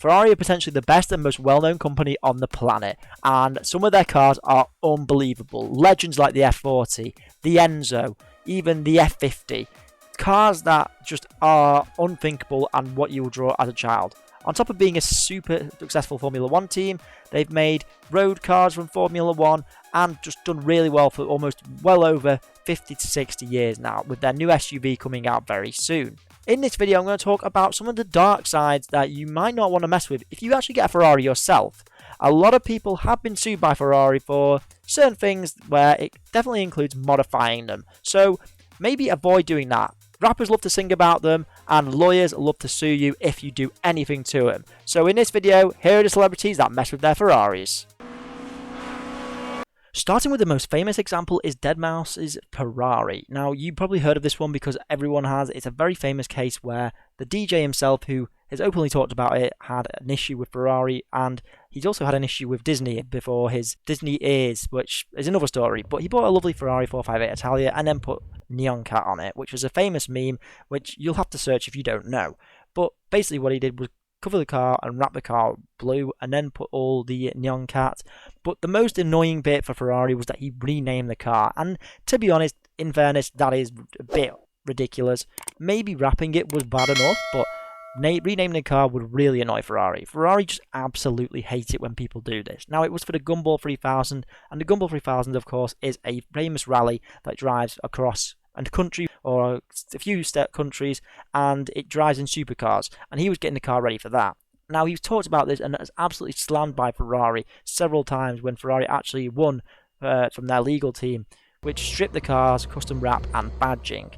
Ferrari are potentially the best and most well-known company on the planet, and some of their cars are unbelievable. Legends like the F40, the Enzo, even the F50. Cars that just are unthinkable and what you will draw as a child. On top of being a super successful Formula 1 team, they've made road cars from Formula 1 and just done really well for almost well over 50 to 60 years now, with their new SUV coming out very soon. In this video, I'm going to talk about some of the dark sides that you might not want to mess with if you actually get a Ferrari yourself. A lot of people have been sued by Ferrari for certain things where it definitely includes modifying them, so maybe avoid doing that. Rappers love to sing about them, and lawyers love to sue you if you do anything to them. So in this video, here are the celebrities that mess with their Ferraris. Starting with the most famous example is Deadmau5's Purrari. Now, you probably heard of this one because everyone has. It's a very famous case where the DJ himself, who has openly talked about it, had an issue with Ferrari, and he's also had an issue with Disney before his Disney ears, which is another story. But he bought a lovely Ferrari 458 Italia and then put Neon Cat on it, which was a famous meme, which you'll have to search if you don't know. But basically what he did was cover the car and wrap the car blue and then put all the Neon Cat. But the most annoying bit for Ferrari was that he renamed the car, and to be honest, in fairness, that is a bit ridiculous. Maybe wrapping it was bad enough, but renaming the car would really annoy Ferrari. Ferrari just absolutely hate it when people do this. Now, it was for the Gumball 3000, and the Gumball 3000, of course, is a famous rally that drives across a country or a few countries, and it drives in supercars, and he was getting the car ready for that. Now, he's talked about this and is absolutely slammed by Ferrari several times when Ferrari actually won from their legal team, which stripped the cars, custom wrap and badging.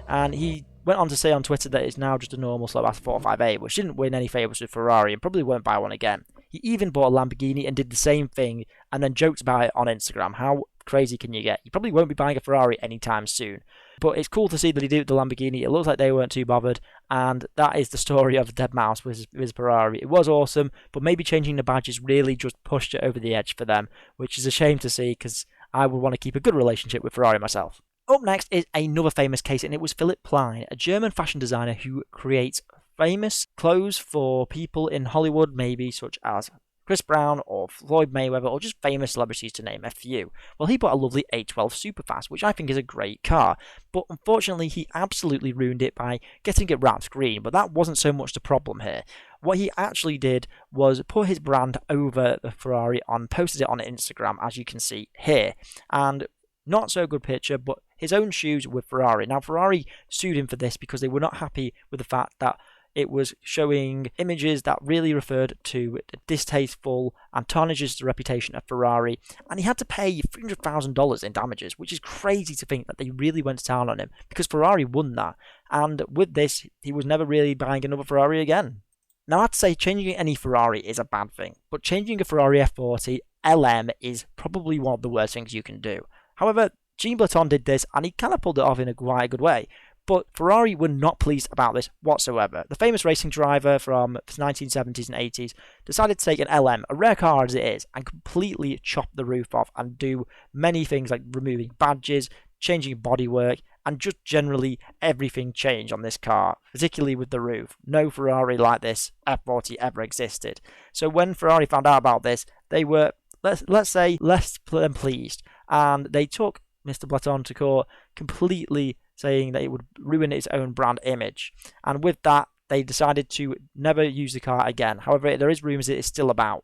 And he went on to say on Twitter that it's now just a normal slow-ass 458, which didn't win any favours with Ferrari and probably won't buy one again. He even bought a Lamborghini and did the same thing and then joked about it on Instagram. How crazy can you get? You probably won't be buying a Ferrari anytime soon. But it's cool to see that he did the Lamborghini. It looks like they weren't too bothered, and that is the story of Deadmau5 with his Ferrari. It was awesome, but maybe changing the badges really just pushed it over the edge for them, which is a shame to see because I would want to keep a good relationship with Ferrari myself. Up next is another famous case, and it was Phillip Plein, a German fashion designer who creates famous clothes for people in Hollywood, maybe such as Chris Brown or Floyd Mayweather, or just famous celebrities to name a few. Well, he bought a lovely 812 Superfast, which I think is a great car, but unfortunately he absolutely ruined it by getting it wrapped green, but that wasn't so much the problem here. What he actually did was put his brand over the Ferrari and posted it on Instagram, as you can see here, and not so good picture, but his own shoes with Ferrari. Now, Ferrari sued him for this because they were not happy with the fact that it was showing images that really referred to distasteful and tarnishes the reputation of Ferrari, and he had to pay $300,000 in damages, which is crazy to think that they really went to town on him because Ferrari won that, and with this, he was never really buying another Ferrari again. Now, I'd say changing any Ferrari is a bad thing, but changing a Ferrari F40 LM is probably one of the worst things you can do. However, Blaton did this, and he kind of pulled it off in quite a good way. But Ferrari were not pleased about this whatsoever. The famous racing driver from the 1970s and 80s decided to take an LM, a rare car as it is, and completely chop the roof off and do many things like removing badges, changing bodywork, and just generally everything changed on this car, particularly with the roof. No Ferrari like this F40 ever existed. So when Ferrari found out about this, they were, let's say, less than pleased, and they took Mr. Blaton to court, completely saying that it would ruin its own brand image. And with that, they decided to never use the car again. However, there is rumours it is still about.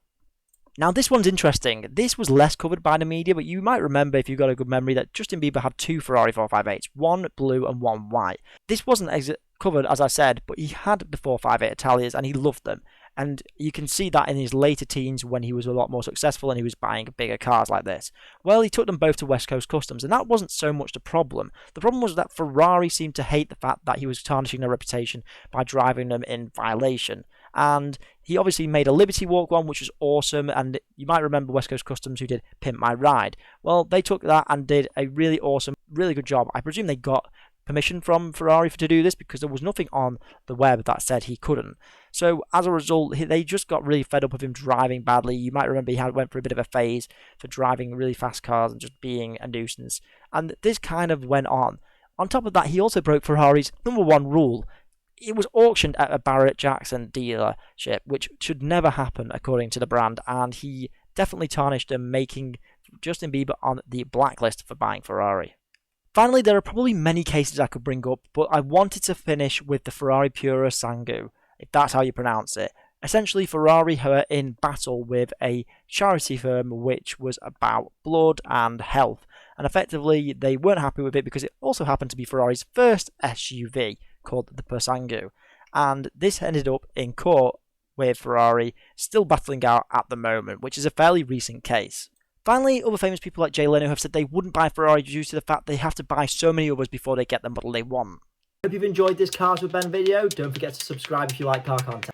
Now, this one's interesting. This was less covered by the media, but you might remember, if you've got a good memory, that Justin Bieber had two Ferrari 458s, one blue and one white. This wasn't covered, as I said, but he had the 458 Italias and he loved them. And you can see that in his later teens when he was a lot more successful and he was buying bigger cars like this. Well, he took them both to West Coast Customs, and that wasn't so much the problem. The problem was that Ferrari seemed to hate the fact that he was tarnishing their reputation by driving them in violation. And he obviously made a Liberty Walk one, which was awesome, and you might remember West Coast Customs who did Pimp My Ride. Well, they took that and did a really awesome, really good job. I presume they got permission from Ferrari to do this because there was nothing on the web that said he couldn't. So as a result, they just got really fed up with him driving badly. You might remember he went for a bit of a phase for driving really fast cars and just being a nuisance. And this kind of went on. On top of that, he also broke Ferrari's #1 rule. it was auctioned at a Barrett Jackson dealership, which should never happen according to the brand, and he definitely tarnished them, making Justin Bieber on the blacklist for buying Ferrari. Finally, there are probably many cases I could bring up, but I wanted to finish with the Ferrari Purosangue, if that's how you pronounce it. Essentially, Ferrari were in battle with a charity firm which was about blood and health, and effectively they weren't happy with it because it also happened to be Ferrari's first SUV called the Purosangue, and this ended up in court with Ferrari still battling out at the moment, which is a fairly recent case. Finally, other famous people like Jay Leno have said they wouldn't buy Ferrari due to the fact they have to buy so many others before they get the model they want. Hope you've enjoyed this Cars with Ben video. Don't forget to subscribe if you like car content.